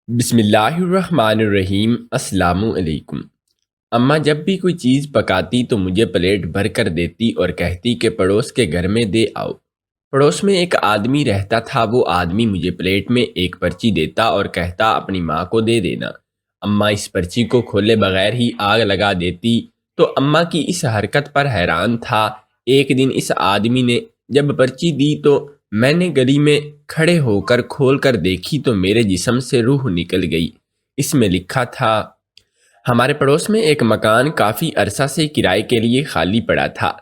بسم اللہ الرحمن الرحیم۔ السلام علیکم۔ اماں جب بھی کوئی چیز پکاتی تو مجھے پلیٹ بھر کر دیتی اور کہتی کہ پڑوس کے گھر میں دے آؤ۔ پڑوس میں ایک آدمی رہتا تھا، وہ آدمی مجھے پلیٹ میں ایک پرچی دیتا اور کہتا اپنی ماں کو دے دینا۔ اماں اس پرچی کو کھولے بغیر ہی آگ لگا دیتی، تو اماں کی اس حرکت پر حیران تھا۔ ایک دن اس آدمی نے جب پرچی دی تو میں نے گلی میں کھڑے ہو کر کھول کر دیکھی تو میرے جسم سے روح نکل گئی۔ اس میں لکھا تھا، ہمارے پڑوس میں ایک مکان کافی عرصہ سے کرائے کے لیے خالی پڑا تھا،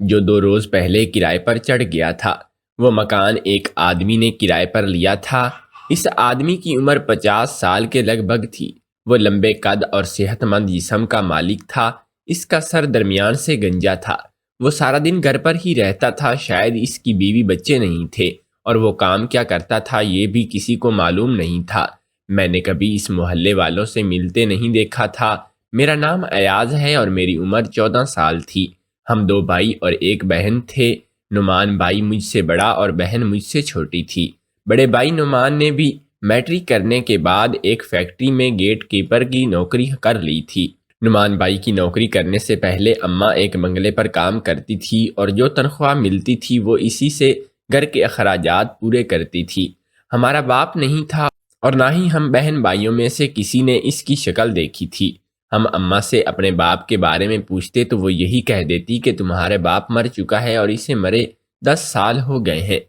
جو 2 روز پہلے کرائے پر چڑھ گیا تھا۔ وہ مکان ایک آدمی نے کرائے پر لیا تھا۔ اس آدمی کی عمر 50 سال کے لگ بھگ تھی۔ وہ لمبے قد اور صحت مند جسم کا مالک تھا۔ اس کا سر درمیان سے گنجا تھا۔ وہ سارا دن گھر پر ہی رہتا تھا، شاید اس کی بیوی بچے نہیں تھے، اور وہ کام کیا کرتا تھا یہ بھی کسی کو معلوم نہیں تھا۔ میں نے کبھی اس محلے والوں سے ملتے نہیں دیکھا تھا۔ میرا نام ایاز ہے اور میری عمر 14 سال تھی۔ ہم 2 بھائی اور ایک بہن تھے۔ نعمان بھائی مجھ سے بڑا اور بہن مجھ سے چھوٹی تھی۔ بڑے بھائی نعمان نے بھی میٹرک کرنے کے بعد ایک فیکٹری میں گیٹ کیپر کی نوکری کر لی تھی۔ نعمان بھائی کی نوکری کرنے سے پہلے اماں ایک بنگلے پر کام کرتی تھی اور جو تنخواہ ملتی تھی وہ اسی سے گھر کے اخراجات پورے کرتی تھی۔ ہمارا باپ نہیں تھا اور نہ ہی ہم بہن بھائیوں میں سے کسی نے اس کی شکل دیکھی تھی۔ ہم اماں سے اپنے باپ کے بارے میں پوچھتے تو وہ یہی کہہ دیتی کہ تمہارے باپ مر چکا ہے اور اسے مرے 10 سال ہو گئے ہیں،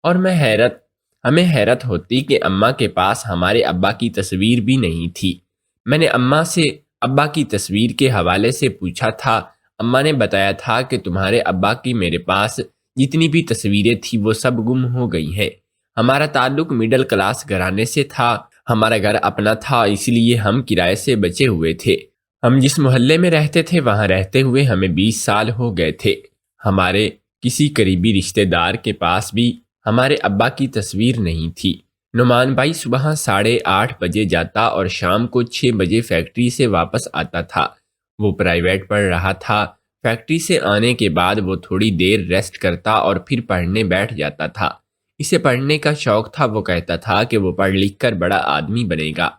اور ہمیں حیرت ہوتی کہ اماں کے پاس ہمارے ابا کی تصویر بھی نہیں تھی۔ میں نے اماں سے ابا کی تصویر کے حوالے سے پوچھا تھا۔ اماں نے بتایا تھا کہ تمہارے ابا کی میرے پاس جتنی بھی تصویریں تھیں وہ سب گم ہو گئی ہیں۔ ہمارا تعلق مڈل کلاس گھرانے سے تھا۔ ہمارا گھر اپنا تھا، اس لیے ہم کرائے سے بچے ہوئے تھے۔ ہم جس محلے میں رہتے تھے وہاں رہتے ہوئے ہمیں 20 سال ہو گئے تھے۔ ہمارے کسی قریبی رشتہ دار کے پاس بھی ہمارے ابا کی تصویر نہیں تھی۔ نعمان بھائی صبح 8:30 بجے جاتا اور شام کو 6 بجے فیکٹری سے واپس آتا تھا۔ وہ پرائیویٹ پڑھ رہا تھا۔ فیکٹری سے آنے کے بعد وہ تھوڑی دیر ریسٹ کرتا اور پھر پڑھنے بیٹھ جاتا تھا۔ اسے پڑھنے کا شوق تھا۔ وہ کہتا تھا کہ وہ پڑھ لکھ کر بڑا آدمی بنے گا۔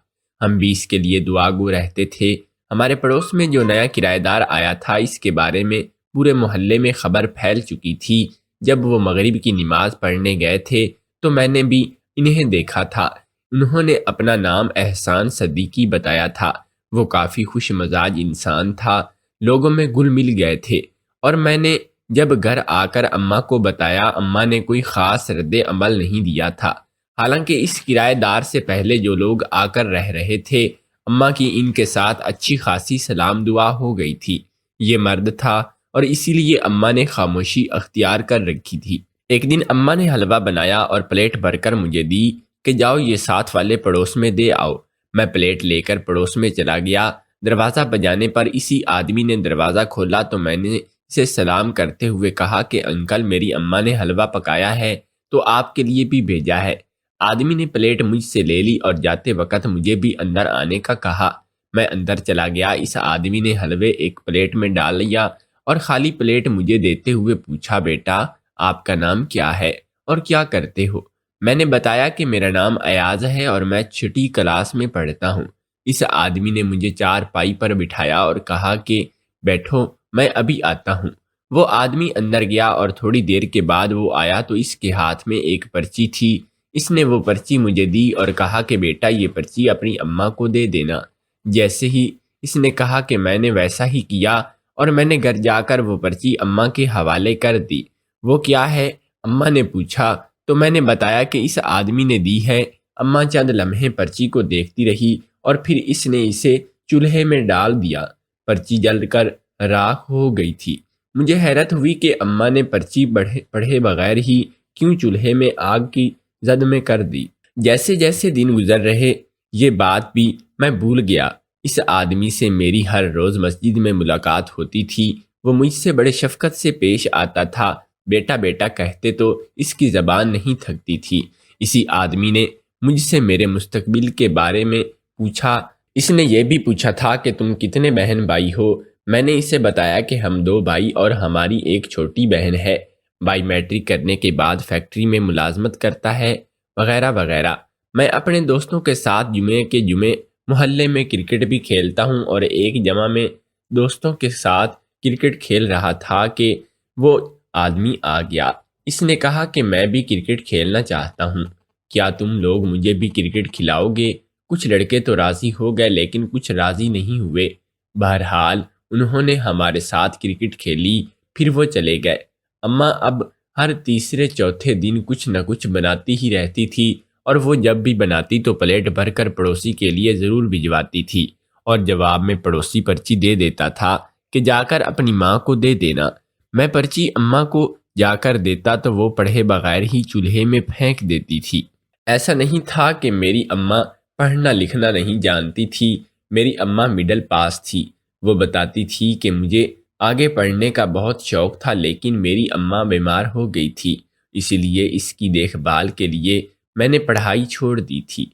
ہم بھی اس کے لیے دعا گو رہتے تھے۔ ہمارے پڑوس میں جو نیا کرایہ دار آیا تھا اس کے بارے میں پورے محلے میں خبر پھیل چکی تھی۔ جب وہ مغرب کی نماز پڑھنے گئے تھے تو میں نے بھی انہیں دیکھا تھا۔ انہوں نے اپنا نام احسان صدیقی بتایا تھا۔ وہ کافی خوش مزاج انسان تھا، لوگوں میں گل مل گئے تھے، اور میں نے جب گھر آ کر اماں کو بتایا، اماں نے کوئی خاص رد عمل نہیں دیا تھا۔ حالانکہ اس کرایہ دار سے پہلے جو لوگ آ کر رہ رہے تھے، اماں کی ان کے ساتھ اچھی خاصی سلام دعا ہو گئی تھی۔ یہ مرد تھا اور اسی لیے اماں نے خاموشی اختیار کر رکھی تھی۔ ایک دن اماں نے حلوہ بنایا اور پلیٹ بھر کر مجھے دی کہ جاؤ یہ ساتھ والے پڑوس میں دے آؤ۔ میں پلیٹ لے کر پڑوس میں چلا گیا۔ دروازہ بجانے پر اسی آدمی نے دروازہ کھولا تو میں نے اسے سلام کرتے ہوئے کہا کہ انکل، میری اماں نے حلوہ پکایا ہے تو آپ کے لیے بھی بھیجا ہے۔ آدمی نے پلیٹ مجھ سے لے لی اور جاتے وقت مجھے بھی اندر آنے کا کہا۔ میں اندر چلا گیا۔ اس آدمی نے حلوے ایک پلیٹ میں ڈال لیا اور خالی پلیٹ مجھے دیتے ہوئے پوچھا، بیٹا آپ کا نام کیا ہے اور کیا کرتے ہو؟ میں نے بتایا کہ میرا نام ایاز ہے اور میں 6ٹی کلاس میں پڑھتا ہوں۔ اس آدمی نے مجھے چارپائی پر بٹھایا اور کہا کہ بیٹھو، میں ابھی آتا ہوں۔ وہ آدمی اندر گیا اور تھوڑی دیر کے بعد وہ آیا تو اس کے ہاتھ میں ایک پرچی تھی۔ اس نے وہ پرچی مجھے دی اور کہا کہ بیٹا یہ پرچی اپنی اماں کو دے دینا۔ جیسے ہی اس نے کہا کہ میں نے ویسا ہی کیا اور میں نے گھر جا کر وہ پرچی اماں کے حوالے کر دی۔ وہ کیا ہے؟ اماں نے پوچھا تو میں نے بتایا کہ اس آدمی نے دی ہے۔ اماں چند لمحے پرچی کو دیکھتی رہی اور پھر اس نے اسے چولہے میں ڈال دیا۔ پرچی جل کر راکھ ہو گئی تھی۔ مجھے حیرت ہوئی کہ اماں نے پرچی پڑھے بغیر ہی کیوں چولہے میں آگ کی زد میں کر دی۔ جیسے جیسے دن گزر رہے یہ بات بھی میں بھول گیا۔ اس آدمی سے میری ہر روز مسجد میں ملاقات ہوتی تھی۔ وہ مجھ سے بڑے شفقت سے پیش آتا تھا۔ بیٹا بیٹا کہتے تو اس کی زبان نہیں تھکتی تھی۔ اسی آدمی نے مجھ سے میرے مستقبل کے بارے میں پوچھا۔ اس نے یہ بھی پوچھا تھا کہ تم کتنے بہن بھائی ہو؟ میں نے اسے بتایا کہ ہم 2 بھائی اور ہماری ایک چھوٹی بہن ہے۔ بھائی میٹرک کرنے کے بعد فیکٹری میں ملازمت کرتا ہے، وغیرہ وغیرہ۔ میں اپنے دوستوں کے ساتھ جمعے کے جمعے محلے میں کرکٹ بھی کھیلتا ہوں، اور ایک جمعہ میں دوستوں کے ساتھ کرکٹ کھیل رہا تھا کہ وہ آدمی آ گیا۔ اس نے کہا کہ میں بھی کرکٹ کھیلنا چاہتا ہوں، کیا تم لوگ مجھے بھی کرکٹ کھلاؤ گے؟ کچھ لڑکے تو راضی ہو گئے لیکن کچھ راضی نہیں ہوئے۔ بہرحال انہوں نے ہمارے ساتھ کرکٹ کھیلی، پھر وہ چلے گئے۔ اماں اب ہر تیسرے چوتھے دن کچھ نہ کچھ بناتی ہی رہتی تھی، اور وہ جب بھی بناتی تو پلیٹ بھر کر پڑوسی کے لیے ضرور بھجواتی تھی، اور جواب میں پڑوسی پرچی دے دیتا تھا کہ جا کر اپنی ماں کو دے دینا۔ میں پرچی اماں کو جا کر دیتا تو وہ پڑھے بغیر ہی چولہے میں پھینک دیتی تھی۔ ایسا نہیں تھا کہ میری اماں پڑھنا لکھنا نہیں جانتی تھی، میری اماں مڈل پاس تھی۔ وہ بتاتی تھی کہ مجھے آگے پڑھنے کا بہت شوق تھا، لیکن میری اماں بیمار ہو گئی تھی، اسی لیے اس کی دیکھ بھال کے لیے میں نے پڑھائی چھوڑ دی تھی۔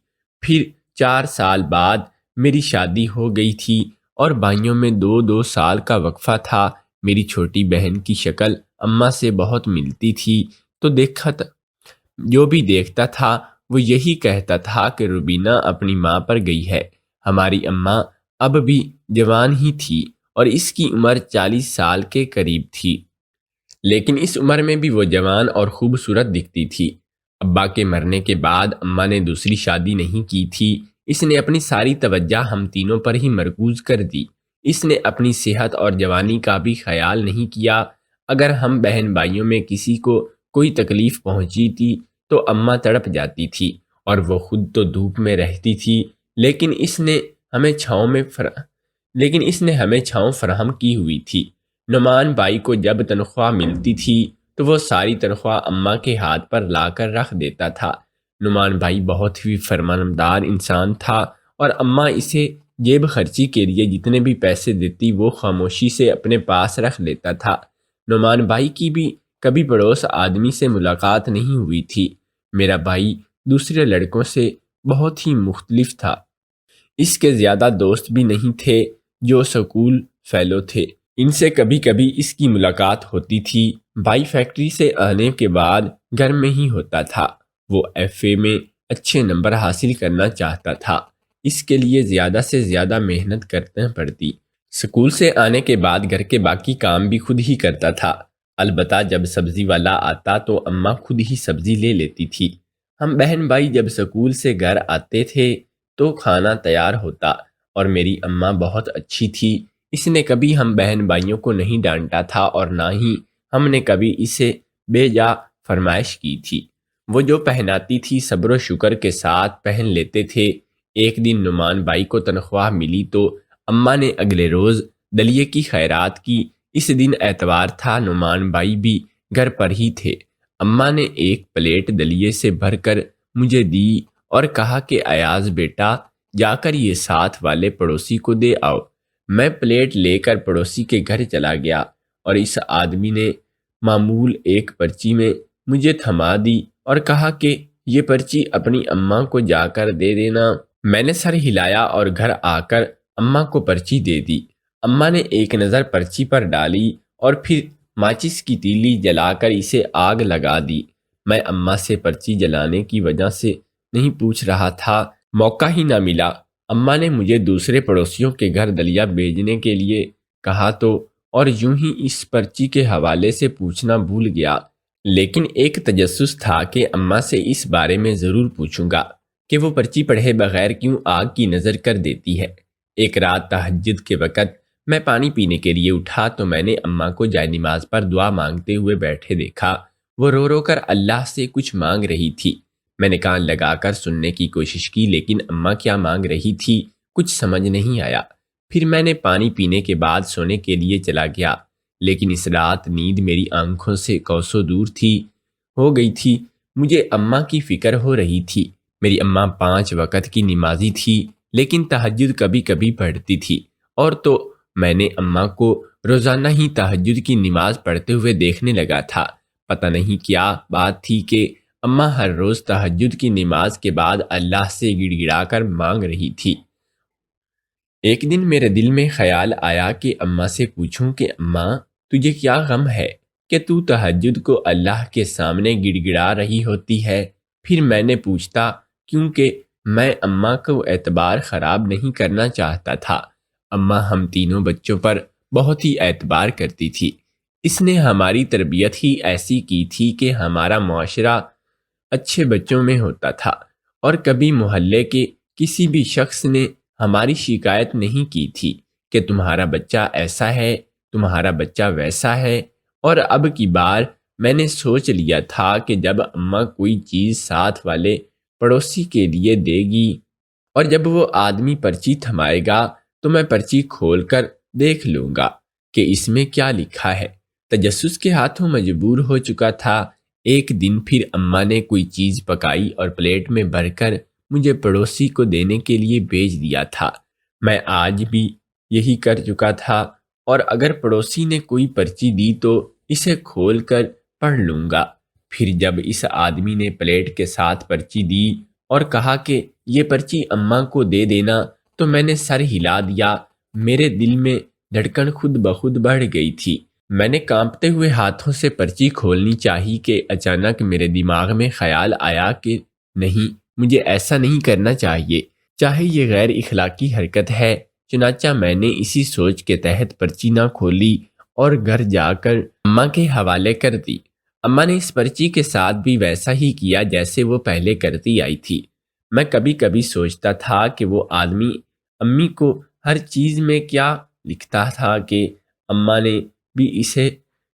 پھر 4 سال بعد میری شادی ہو گئی تھی، اور بھائیوں میں 2 سال کا وقفہ تھا۔ میری چھوٹی بہن کی شکل اماں سے بہت ملتی تھی، تو جو بھی دیکھتا تھا وہ یہی کہتا تھا کہ روبینہ اپنی ماں پر گئی ہے۔ ہماری اماں اب بھی جوان ہی تھی، اور اس کی عمر 40 سال کے قریب تھی، لیکن اس عمر میں بھی وہ جوان اور خوبصورت دکھتی تھی۔ ابا کے مرنے کے بعد اماں نے دوسری شادی نہیں کی تھی۔ اس نے اپنی ساری توجہ ہم تینوں پر ہی مرکوز کر دی۔ اس نے اپنی صحت اور جوانی کا بھی خیال نہیں کیا۔ اگر ہم بہن بھائیوں میں کسی کو کوئی تکلیف پہنچی تھی تو اماں تڑپ جاتی تھی، اور وہ خود تو دھوپ میں رہتی تھی، لیکن اس نے ہمیں چھاؤں فراہم کی ہوئی تھی۔ نعمان بھائی کو جب تنخواہ ملتی تھی تو وہ ساری تنخواہ اماں کے ہاتھ پر لا کر رکھ دیتا تھا۔ نعمان بھائی بہت ہی فرماندار انسان تھا، اور اماں اسے جیب خرچی کے لیے جتنے بھی پیسے دیتی وہ خاموشی سے اپنے پاس رکھ لیتا تھا۔ نعمان بھائی کی بھی کبھی پڑوس آدمی سے ملاقات نہیں ہوئی تھی۔ میرا بھائی دوسرے لڑکوں سے بہت ہی مختلف تھا۔ اس کے زیادہ دوست بھی نہیں تھے جو سکول فیلو تھے، ان سے کبھی کبھی اس کی ملاقات ہوتی تھی۔ بھائی فیکٹری سے آنے کے بعد گھر میں ہی ہوتا تھا۔ وہ FA میں اچھے نمبر حاصل کرنا چاہتا تھا، اس کے لیے زیادہ سے زیادہ محنت کرنا پڑتی۔ سکول سے آنے کے بعد گھر کے باقی کام بھی خود ہی کرتا تھا، البتہ جب سبزی والا آتا تو اماں خود ہی سبزی لے لیتی تھی۔ ہم بہن بھائی جب سکول سے گھر آتے تھے تو کھانا تیار ہوتا، اور میری اماں بہت اچھی تھی۔ اس نے کبھی ہم بہن بھائیوں کو نہیں ڈانٹا تھا، اور نہ ہی ہم نے کبھی اسے بے جا فرمائش کی تھی۔ وہ جو پہناتی تھی صبر و شکر کے ساتھ پہن لیتے تھے۔ ایک دن نعمان بھائی کو تنخواہ ملی تو اماں نے اگلے روز دلیے کی خیرات کی۔ اس دن اتوار تھا، نعمان بھائی بھی گھر پر ہی تھے۔ اماں نے ایک پلیٹ دلیے سے بھر کر مجھے دی اور کہا کہ ایاز بیٹا جا کر یہ ساتھ والے پڑوسی کو دے آؤ۔ میں پلیٹ لے کر پڑوسی کے گھر چلا گیا، اور اس آدمی نے معمول ایک پرچی میں مجھے تھما دی اور کہا کہ یہ پرچی اپنی اماں کو جا کر دے دینا۔ میں نے سر ہلایا اور گھر آ کر اماں کو پرچی دے دی۔ اماں نے ایک نظر پرچی پر ڈالی اور پھر ماچس کی تیلی جلا کر اسے آگ لگا دی۔ میں اماں سے پرچی جلانے کی وجہ سے نہیں پوچھ رہا تھا، موقع ہی نہ ملا۔ اماں نے مجھے دوسرے پڑوسیوں کے گھر دلیا بھیجنے کے لیے کہا تو، اور یوں ہی اس پرچی کے حوالے سے پوچھنا بھول گیا، لیکن ایک تجسس تھا کہ اماں سے اس بارے میں ضرور پوچھوں گا کہ وہ پرچی پڑھے بغیر کیوں آگ کی نظر کر دیتی ہے۔ ایک رات تہجد کے وقت میں پانی پینے کے لیے اٹھا تو میں نے اماں کو جائے نماز پر دعا مانگتے ہوئے بیٹھے دیکھا۔ وہ رو رو کر اللہ سے کچھ مانگ رہی تھی۔ میں نے کان لگا کر سننے کی کوشش کی، لیکن اماں کیا مانگ رہی تھی کچھ سمجھ نہیں آیا۔ پھر میں نے پانی پینے کے بعد سونے کے لیے چلا گیا، لیکن اس رات نیند میری آنکھوں سے کوسوں دور ہو گئی تھی۔ مجھے اماں کی فکر ہو رہی تھی۔ میری اماں 5 وقت کی نمازی تھی، لیکن تہجد کبھی کبھی پڑھتی تھی، اور تو میں نے اماں کو روزانہ ہی تہجد کی نماز پڑھتے ہوئے دیکھنے لگا تھا۔ پتہ نہیں کیا بات تھی کہ اماں ہر روز تہجد کی نماز کے بعد اللہ سے گڑ گڑا کر مانگ رہی تھی۔ ایک دن میرے دل میں خیال آیا کہ اماں سے پوچھوں کہ اماں تجھے کیا غم ہے کہ تو تہجد کو اللہ کے سامنے گڑ گڑا رہی ہوتی ہے۔ پھر میں نے پوچھتا کیونکہ میں اماں کو اعتبار خراب نہیں کرنا چاہتا تھا۔ اماں ہم تینوں بچوں پر بہت ہی اعتبار کرتی تھی۔ اس نے ہماری تربیت ہی ایسی کی تھی کہ ہمارا معاشرہ اچھے بچوں میں ہوتا تھا، اور کبھی محلے کے کسی بھی شخص نے ہماری شکایت نہیں کی تھی کہ تمہارا بچہ ایسا ہے، تمہارا بچہ ویسا ہے۔ اور اب کی بار میں نے سوچ لیا تھا کہ جب اماں کوئی چیز ساتھ والے پڑوسی کے لیے دے گی اور جب وہ آدمی پرچی تھمائے گا تو میں پرچی کھول کر دیکھ لوں گا کہ اس میں کیا لکھا ہے۔ تجسس کے ہاتھوں مجبور ہو چکا تھا۔ ایک دن پھر اماں نے کوئی چیز پکائی اور پلیٹ میں بھر کر مجھے پڑوسی کو دینے کے لیے بھیج دیا تھا۔ میں آج بھی یہی کر چکا تھا، اور اگر پڑوسی نے کوئی پرچی دی تو اسے کھول کر پڑھ لوں گا۔ پھر جب اس آدمی نے پلیٹ کے ساتھ پرچی دی اور کہا کہ یہ پرچی اماں کو دے دینا تو میں نے سر ہلا دیا۔ میرے دل میں دھڑکن خود بخود بڑھ گئی تھی۔ میں نے کانپتے ہوئے ہاتھوں سے پرچی کھولنی چاہی کہ اچانک میرے دماغ میں خیال آیا کہ نہیں، مجھے ایسا نہیں کرنا چاہیے، چاہے یہ غیر اخلاقی حرکت ہے۔ چنانچہ میں نے اسی سوچ کے تحت پرچی نہ کھولی اور گھر جا کر اماں کے حوالے کر دی۔ اماں نے اس پرچی کے ساتھ بھی ویسا ہی کیا جیسے وہ پہلے کرتی آئی تھی۔ میں کبھی کبھی سوچتا تھا کہ وہ آدمی امی کو ہر چیز میں کیا لکھتا تھا کہ اماں نے بھی اسے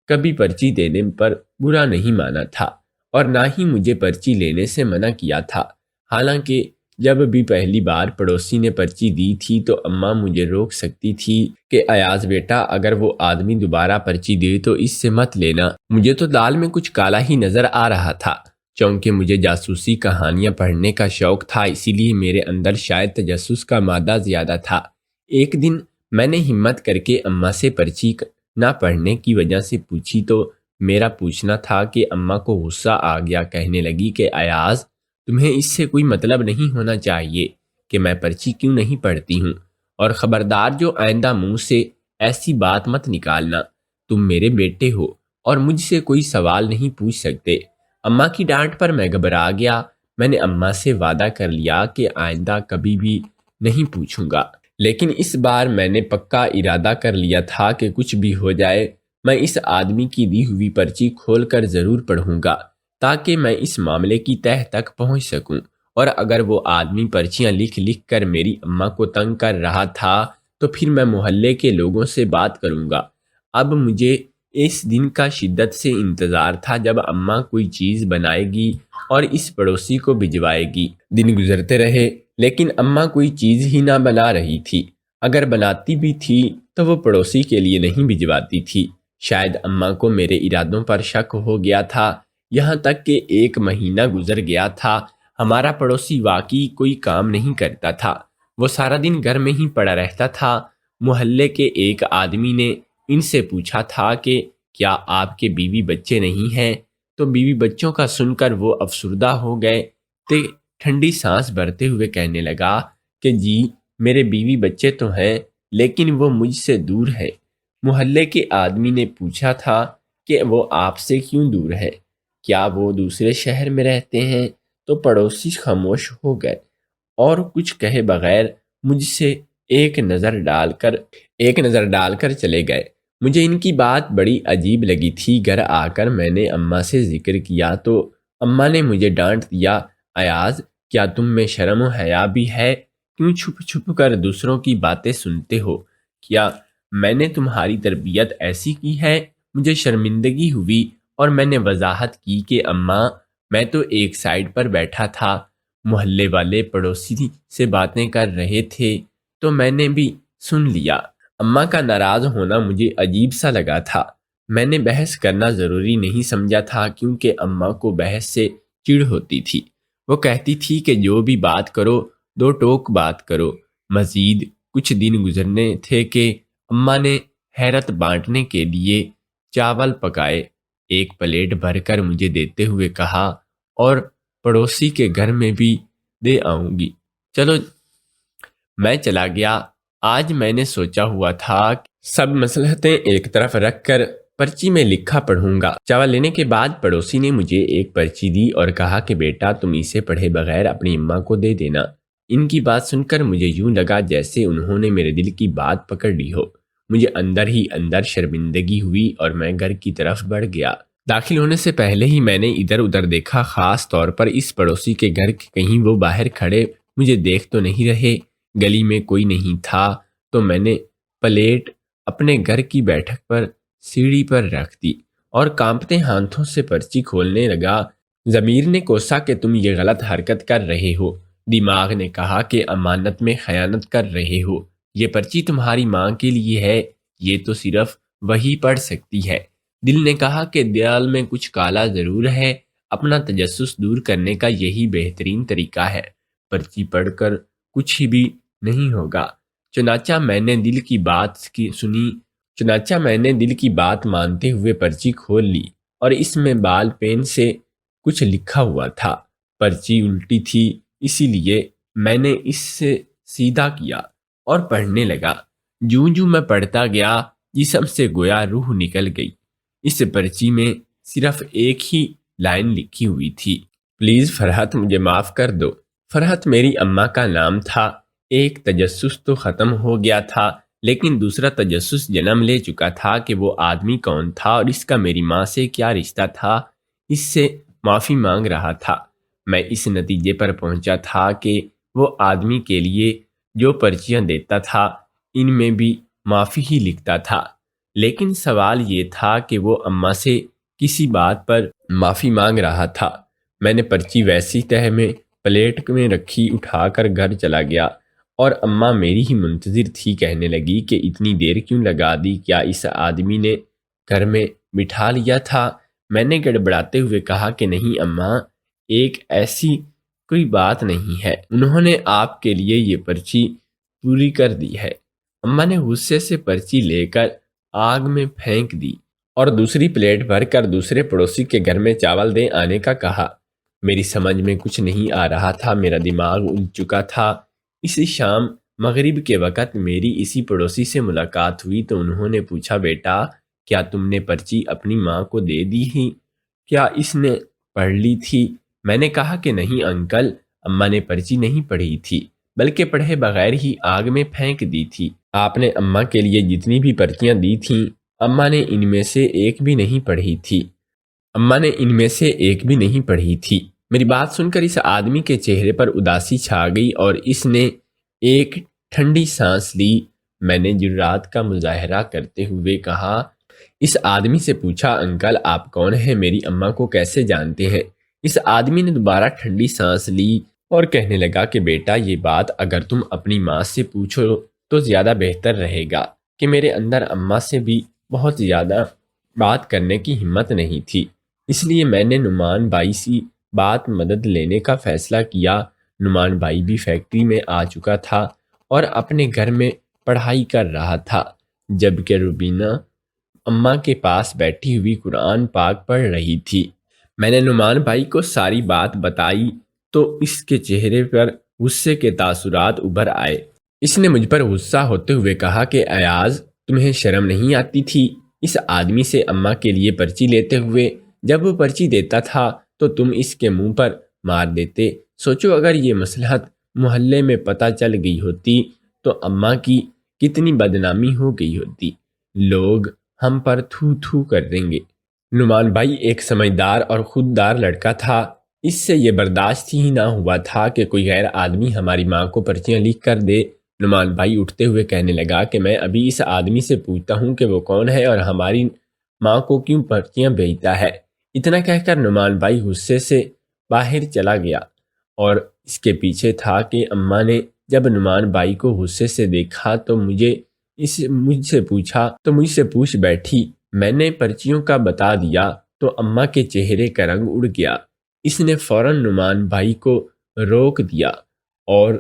کبھی پرچی دینے پر برا نہیں مانا تھا اور نہ ہی مجھے پرچی لینے سے منع کیا تھا۔ حالانکہ جب بھی پہلی بار پڑوسی نے پرچی دی تھی تو اماں مجھے روک سکتی تھی کہ ایاز بیٹا، اگر وہ آدمی دوبارہ پرچی دے تو اس سے مت لینا۔ مجھے تو دال میں کچھ کالا ہی نظر آ رہا تھا، چونکہ مجھے جاسوسی کہانیاں پڑھنے کا شوق تھا، اسی لیے میرے اندر شاید تجسس کا مادہ زیادہ تھا۔ ایک دن میں نے ہمت کر کے اماں سے پرچی نہ پڑھنے کی وجہ سے پوچھی تو میرا پوچھنا تھا کہ اماں کو غصہ آ گیا۔ کہنے لگی کہ ایاز، تمہیں اس سے کوئی مطلب نہیں ہونا چاہیے کہ میں پرچی کیوں نہیں پڑھتی ہوں، اور خبردار جو آئندہ منہ سے ایسی بات مت نکالنا۔ تم میرے بیٹے ہو اور مجھ سے کوئی سوال نہیں پوچھ سکتے۔ اماں کی ڈانٹ پر میں گھبرا گیا۔ میں نے اماں سے وعدہ کر لیا کہ آئندہ کبھی بھی نہیں پوچھوں گا، لیکن اس بار میں نے پکا ارادہ کر لیا تھا کہ کچھ بھی ہو جائے میں اس آدمی کی دی ہوئی پرچی کھول کر ضرور پڑھوں گا، تاکہ میں اس معاملے کی تہہ تک پہنچ سکوں۔ اور اگر وہ آدمی پرچیاں لکھ لکھ کر میری اماں کو تنگ کر رہا تھا تو پھر میں محلے کے لوگوں سے بات کروں گا۔ اب مجھے اس دن کا شدت سے انتظار تھا جب اماں کوئی چیز بنائے گی اور اس پڑوسی کو بھجوائے گی۔ دن گزرتے رہے لیکن اماں کوئی چیز ہی نہ بنا رہی تھی۔ اگر بناتی بھی تھی تو وہ پڑوسی کے لیے نہیں بھجواتی تھی۔ شاید اماں کو میرے ارادوں پر شک ہو گیا تھا۔ یہاں تک کہ ایک مہینہ گزر گیا تھا، ہمارا پڑوسی واقعی کوئی کام نہیں کرتا تھا، وہ سارا دن گھر میں ہی پڑا رہتا تھا۔ محلے کے ایک آدمی نے ان سے پوچھا تھا کہ کیا آپ کے بیوی بچے نہیں ہیں؟ تو بیوی بچوں کا سن کر وہ افسردہ ہو گئے تو ٹھنڈی سانس بھرتے ہوئے کہنے لگا کہ جی، میرے بیوی بچے تو ہیں لیکن وہ مجھ سے دور ہے۔ محلے کے آدمی نے پوچھا تھا کہ وہ آپ سے کیوں دور ہے؟ کیا وہ دوسرے شہر میں رہتے ہیں؟ تو پڑوسی خاموش ہو گئے اور کچھ کہے بغیر مجھ سے ایک نظر ڈال کر چلے گئے۔ مجھے ان کی بات بڑی عجیب لگی تھی۔ گھر آ کر میں نے اماں سے ذکر کیا تو اماں نے مجھے ڈانٹ دیا، ایاز، کیا تم میں شرم و حیا بھی ہے؟ کیوں چھپ چھپ کر دوسروں کی باتیں سنتے ہو؟ کیا میں نے تمہاری تربیت ایسی کی ہے؟ مجھے شرمندگی ہوئی اور میں نے وضاحت کی کہ اماں، میں تو ایک سائیڈ پر بیٹھا تھا، محلے والے پڑوسی سے باتیں کر رہے تھے تو میں نے بھی سن لیا۔ اماں کا ناراض ہونا مجھے عجیب سا لگا تھا۔ میں نے بحث کرنا ضروری نہیں سمجھا تھا کیونکہ اماں کو بحث سے چڑ ہوتی تھی۔ وہ کہتی تھی کہ جو بھی بات کرو دو ٹوک بات کرو۔ مزید کچھ دن گزرنے تھے کہ اماں نے حیرت بانٹنے کے لیے چاول پکائے، ایک پلیٹ بھر کر مجھے دیتے ہوئے کہا، اور پڑوسی کے گھر میں بھی دے آؤں گی۔ چلو، میں چلا گیا۔ آج میں نے سوچا ہوا تھا کہ سب مصلحتیں ایک طرف رکھ کر پرچی میں لکھا پڑھوں گا۔ چاول لینے کے بعد پڑوسی نے مجھے ایک پرچی دی اور کہا کہ بیٹا تم اسے پڑھے بغیر اپنی اماں کو دے دینا۔ ان کی بات سن کر مجھے یوں لگا جیسے انہوں نے میرے دل کی بات پکڑ لی ہو۔ مجھے اندر ہی اندر شرمندگی ہوئی اور میں گھر کی طرف بڑھ گیا۔ داخل ہونے سے پہلے ہی میں نے ادھر ادھر دیکھا، خاص طور پر اس پڑوسی کے گھر کہیں وہ باہر کھڑے مجھے دیکھ تو نہیں رہے۔ گلی میں کوئی نہیں تھا تو میں نے پلیٹ اپنے گھر کی بیٹھک پر سیڑھی پر رکھ دی اور کانپتے ہاتھوں سے پرچی کھولنے لگا۔ ضمیر نے کوسا کہ تم یہ غلط حرکت کر رہے ہو۔ دماغ نے کہا کہ امانت میں خیانت کر رہے ہو۔ یہ پرچی تمہاری ماں کے لیے ہے، یہ تو صرف وہی پڑھ سکتی ہے۔ دل نے کہا کہ دال میں کچھ کالا ضرور ہے، اپنا تجسس دور کرنے کا یہی بہترین طریقہ ہے۔ پرچی پڑھ کر کچھ بھی نہیں ہوگا۔ چنانچہ میں نے دل کی بات مانتے ہوئے پرچی کھول لی اور اس میں بال پین سے کچھ لکھا ہوا تھا۔ پرچی الٹی تھی، اسی لیے میں نے اس سے سیدھا کیا اور پڑھنے لگا۔ جوں جوں میں پڑھتا گیا جسم سے گویا روح نکل گئی۔ اس پرچی میں صرف ایک ہی لائن لکھی ہوئی تھی، پلیز فرحت مجھے معاف کر دو۔ فرحت میری اماں کا نام تھا۔ ایک تجسس تو ختم ہو گیا تھا، لیکن دوسرا تجسس جنم لے چکا تھا کہ وہ آدمی کون تھا اور اس کا میری ماں سے کیا رشتہ تھا۔ اس سے معافی مانگ رہا تھا۔ میں اس نتیجے پر پہنچا تھا کہ وہ آدمی کے لیے جو پرچیاں دیتا تھا ان میں بھی معافی ہی لکھتا تھا، لیکن سوال یہ تھا کہ وہ اماں سے کسی بات پر معافی مانگ رہا تھا۔ میں نے پرچی ویسی تہہ میں پلیٹ میں رکھی، اٹھا کر گھر چلا گیا اور اماں میری ہی منتظر تھی۔ کہنے لگی کہ اتنی دیر کیوں لگا دی، کیا اس آدمی نے گھر میں بٹھا لیا تھا؟ میں نے گڑبڑاتے ہوئے کہا کہ نہیں اماں، ایک ایسی کوئی بات نہیں ہے، انہوں نے آپ کے لیے یہ پرچی پوری کر دی ہے۔ اماں نے غصے سے پرچی لے کر آگ میں پھینک دی اور دوسری پلیٹ بھر کر دوسرے پڑوسی کے گھر میں چاول دے آنے کا کہا۔ میری سمجھ میں کچھ نہیں آ رہا تھا، میرا دماغ الجھ چکا تھا۔ اسی شام مغرب کے وقت میری اسی پڑوسی سے ملاقات ہوئی تو انہوں نے پوچھا، بیٹا کیا تم نے پرچی اپنی ماں کو دے دی ہی؟ کیا اس نے پڑھ لی تھی؟ میں نے کہا کہ نہیں انکل، اماں نے پرچی نہیں پڑھی تھی، بلکہ پڑھے بغیر ہی آگ میں پھینک دی تھی۔ آپ نے اماں کے لیے جتنی بھی پرچیاں دی تھیں، اماں نے ان میں سے ایک بھی نہیں پڑھی تھی۔ میری بات سن کر اس آدمی کے چہرے پر اداسی چھا گئی اور اس نے ایک ٹھنڈی سانس لی۔ میں نے جرات کا مظاہرہ کرتے ہوئے کہا، اس آدمی سے پوچھا، انکل آپ کون ہیں، میری اماں کو کیسے جانتے ہیں؟ اس آدمی نے دوبارہ ٹھنڈی سانس لی اور کہنے لگا کہ بیٹا یہ بات اگر تم اپنی ماں سے پوچھو تو زیادہ بہتر رہے گا، کہ میرے اندر اماں سے بھی بہت زیادہ بات کرنے کی ہمت نہیں تھی۔ اس لیے میں نے نعمان بھائی سے بات مدد لینے کا فیصلہ کیا۔ نعمان بھائی بھی فیکٹری میں آ چکا تھا اور اپنے گھر میں پڑھائی کر رہا تھا، جبکہ روبینہ اماں کے پاس بیٹھی ہوئی قرآن پاک پڑھ رہی تھی۔ میں نے نعمان بھائی کو ساری بات بتائی تو اس کے چہرے پر غصے کے تاثرات ابھر آئے۔ اس نے مجھ پر غصہ ہوتے ہوئے کہا کہ ایاز تمہیں شرم نہیں آتی تھی اس آدمی سے اماں کے لیے پرچی لیتے ہوئے؟ جب وہ پرچی دیتا تھا تو تم اس کے منہ پر مار دیتے۔ سوچو اگر یہ مصلحت محلے میں پتہ چل گئی ہوتی تو اماں کی کتنی بدنامی ہو گئی ہوتی، لوگ ہم پر تھو تھو کر دیں گے۔ نعمان بھائی ایک سمجھدار اور خوددار لڑکا تھا، اس سے یہ برداشت ہی نہ ہوا تھا کہ کوئی غیر آدمی ہماری ماں کو پرچیاں لکھ کر دے۔ نعمان بھائی اٹھتے ہوئے کہنے لگا کہ میں ابھی اس آدمی سے پوچھتا ہوں کہ وہ کون ہے اور ہماری ماں کو کیوں پرچیاں بھیجتا ہے۔ اتنا کہہ کر نعمان بھائی غصے سے باہر چلا گیا اور اس کے پیچھے تھا کہ اماں نے جب نعمان بھائی کو غصے سے دیکھا تو مجھ سے پوچھ بیٹھی۔ میں نے پرچیوں کا بتا دیا تو اماں کے چہرے کا رنگ اڑ گیا۔ اس نے فوراً نعمان بھائی کو روک دیا اور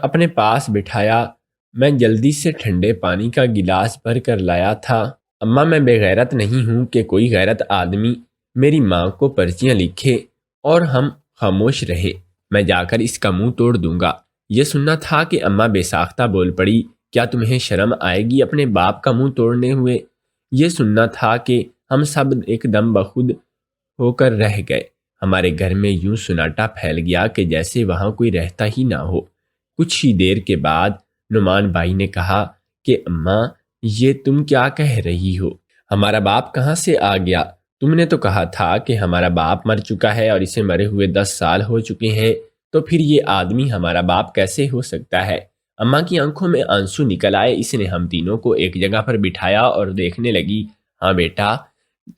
اپنے پاس بٹھایا۔ میں جلدی سے ٹھنڈے پانی کا گلاس بھر کر لایا تھا۔ اماں میں بے غیرت نہیں ہوں کہ کوئی غیرت آدمی میری ماں کو پرچیاں لکھے اور ہم خاموش رہے۔ میں جا کر اس کا منہ توڑ دوں گا۔ یہ سننا تھا کہ اماں بے ساختہ بول پڑی، کیا تمہیں شرم آئے گی اپنے باپ کا منہ توڑنے ہوئے؟ یہ سننا تھا کہ ہم سب ایک دم بخود ہو کر رہ گئے۔ ہمارے گھر میں یوں سناٹا پھیل گیا کہ جیسے وہاں کوئی رہتا ہی نہ ہو۔ کچھ ہی دیر کے بعد نعمان بھائی نے کہا کہ اماں، یہ تم کیا کہہ رہی ہو؟ ہمارا باپ کہاں سے آ گیا؟ تم نے تو کہا تھا کہ ہمارا باپ مر چکا ہے اور اسے مرے ہوئے 10 سال ہو چکے ہیں، تو پھر یہ آدمی ہمارا باپ کیسے ہو سکتا ہے؟ اماں کی آنکھوں میں آنسو نکل آئے۔ اس نے ہم تینوں کو ایک جگہ پر بٹھایا اور دیکھنے لگی۔ ہاں بیٹا،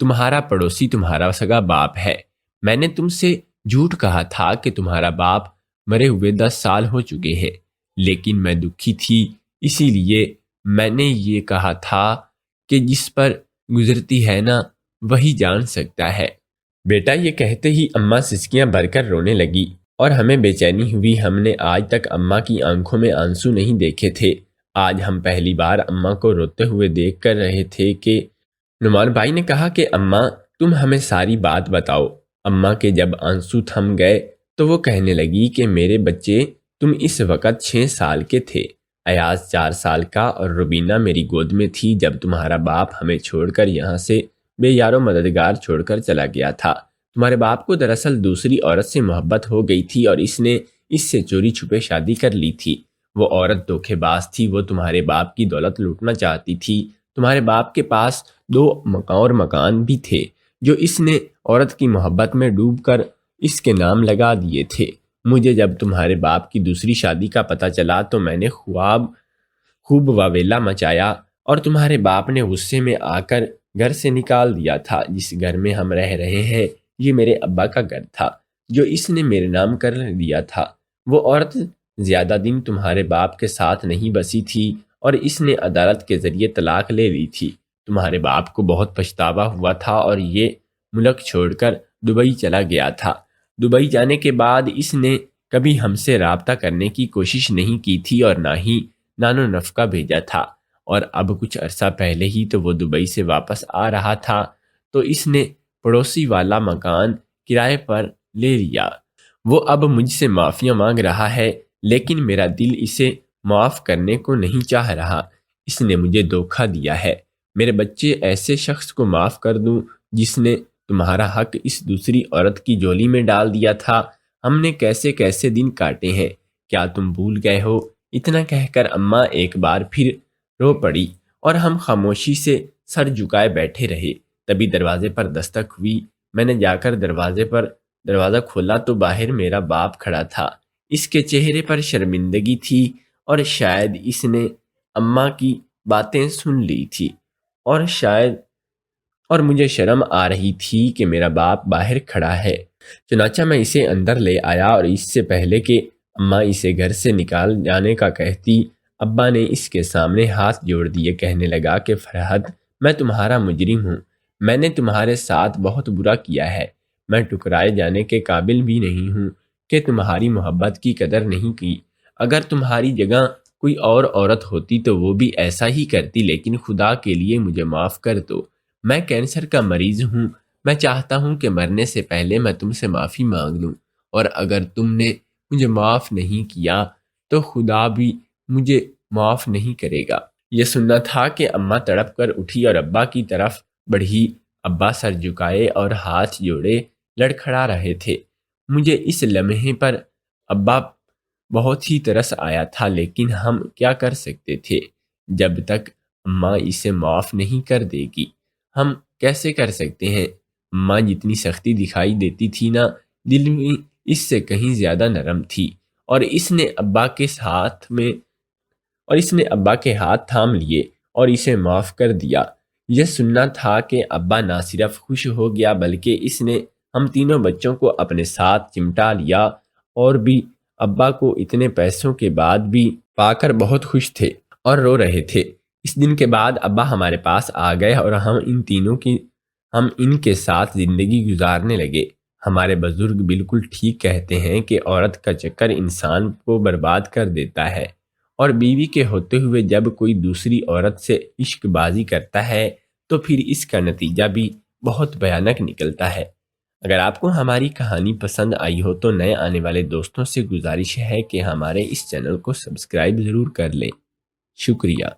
تمہارا پڑوسی تمہارا سگا باپ ہے۔ میں نے تم سے جھوٹ کہا تھا کہ تمہارا باپ مرے ہوئے 10 سال ہو چکے ہیں، لیکن میں دکھی تھی، اسی لیے میں نے یہ کہا تھا کہ جس پر گزرتی ہے نا، وہی جان سکتا ہے۔ بیٹا، یہ کہتے ہی اماں سسکیاں بھر کر رونے لگی اور ہمیں بے چینی ہوئی۔ ہم نے آج تک اماں کی آنکھوں میں آنسو نہیں دیکھے تھے۔ آج ہم پہلی بار اماں کو روتے ہوئے دیکھ کر رہے تھے کہ نعمان بھائی نے کہا کہ اماں، تم ہمیں ساری بات بتاؤ۔ اماں کے جب آنسو تھم گئے تو وہ کہنے لگی کہ میرے بچے، تم اس وقت 6 سال کے تھے، ایاز 4 سال کا اور روبینہ میری گود میں تھی جب تمہارا باپ ہمیں چھوڑ کر یہاں سے بے یار و مددگار چھوڑ کر چلا گیا تھا۔ تمہارے باپ کو دراصل دوسری عورت سے محبت ہو گئی تھی اور اس نے اس سے چوری چھپے شادی کر لی تھی۔ وہ عورت دھوکے باز تھی، وہ تمہارے باپ کی دولت لوٹنا چاہتی تھی۔ تمہارے باپ کے پاس 2 اور مکان بھی تھے جو اس نے عورت کی محبت میں ڈوب کر اس کے نام لگا دیے تھے۔ مجھے جب تمہارے باپ کی دوسری شادی کا پتہ چلا تو میں نے خوب واویلا مچایا اور تمہارے باپ نے غصے میں آ کر گھر سے نکال دیا تھا۔ جس گھر میں ہم رہ رہے ہیں یہ میرے ابا کا گھر تھا جو اس نے میرے نام کر دیا تھا۔ وہ عورت زیادہ دن تمہارے باپ کے ساتھ نہیں بسی تھی اور اس نے عدالت کے ذریعے طلاق لے لی تھی۔ تمہارے باپ کو بہت پچھتاوا ہوا تھا اور یہ ملک چھوڑ کر دبئی چلا گیا تھا۔ دبئی جانے کے بعد اس نے کبھی ہم سے رابطہ کرنے کی کوشش نہیں کی تھی اور نہ ہی نان و نفقہ بھیجا تھا، اور اب کچھ عرصہ پہلے ہی تو وہ دبئی سے واپس آ رہا تھا تو اس نے پڑوسی والا مکان کرائے پر لے لیا۔ وہ اب مجھ سے معافیاں مانگ رہا ہے، لیکن میرا دل اسے معاف کرنے کو نہیں چاہ رہا۔ اس نے مجھے دھوکہ دیا ہے۔ میرے بچے، ایسے شخص کو معاف کر دوں جس نے تمہارا حق اس دوسری عورت کی جولی میں ڈال دیا تھا؟ ہم نے کیسے کیسے دن کاٹے ہیں، کیا تم بھول گئے ہو؟ اتنا کہہ کر اماں ایک بار پھر رو پڑی اور ہم خاموشی سے سر جھکائے بیٹھے رہے۔ تبھی دروازے پر دستک ہوئی۔ میں نے جا کر دروازہ کھولا تو باہر میرا باپ کھڑا تھا۔ اس کے چہرے پر شرمندگی تھی اور شاید اس نے اماں کی باتیں سن لی تھی اور مجھے شرم آ رہی تھی کہ میرا باپ باہر کھڑا ہے۔ چنانچہ میں اسے اندر لے آیا اور اس سے پہلے کہ اماں اسے گھر سے نکال جانے کا کہتی، ابا نے اس کے سامنے ہاتھ جوڑ دیے، کہنے لگا کہ فرحت، میں تمہارا مجرم ہوں۔ میں نے تمہارے ساتھ بہت برا کیا ہے۔ میں ٹکرائے جانے کے قابل بھی نہیں ہوں کہ تمہاری محبت کی قدر نہیں کی۔ اگر تمہاری جگہ کوئی اور عورت ہوتی تو وہ بھی ایسا ہی کرتی، لیکن خدا کے لیے مجھے معاف کر دو۔ میں کینسر کا مریض ہوں۔ میں چاہتا ہوں کہ مرنے سے پہلے میں تم سے معافی مانگ لوں، اور اگر تم نے مجھے معاف نہیں کیا تو خدا بھی مجھے معاف نہیں کرے گا۔ یہ سننا تھا کہ اماں تڑپ کر اٹھی اور ابا کی طرف بڑھی۔ ابا سر جھکائے اور ہاتھ جوڑے لڑکھڑا رہے تھے۔ مجھے اس لمحے پر ابا بہت ہی ترس آیا تھا، لیکن ہم کیا کر سکتے تھے؟ جب تک اماں اسے معاف نہیں کر دے گی ہم کیسے کر سکتے ہیں؟ اماں جتنی سختی دکھائی دیتی تھی نا، دل میں اس سے کہیں زیادہ نرم تھی، اور اس نے ابا کے ہاتھ تھام لیے اور اسے معاف کر دیا۔ یہ سننا تھا کہ ابا نہ صرف خوش ہو گیا بلکہ اس نے ہم تینوں بچوں کو اپنے ساتھ چمٹا لیا، اور بھی ابا کو اتنے پیسوں کے بعد بھی پا کر بہت خوش تھے اور رو رہے تھے۔ اس دن کے بعد ابا ہمارے پاس آ گئے اور ہم ان کے ساتھ زندگی گزارنے لگے۔ ہمارے بزرگ بالکل ٹھیک کہتے ہیں کہ عورت کا چکر انسان کو برباد کر دیتا ہے، اور بیوی کے ہوتے ہوئے جب کوئی دوسری عورت سے عشق بازی کرتا ہے تو پھر اس کا نتیجہ بھی بہت بھیانک نکلتا ہے۔ اگر آپ کو ہماری کہانی پسند آئی ہو تو نئے آنے والے دوستوں سے گزارش ہے کہ ہمارے اس چینل کو سبسکرائب ضرور کر لیں۔ شکریہ۔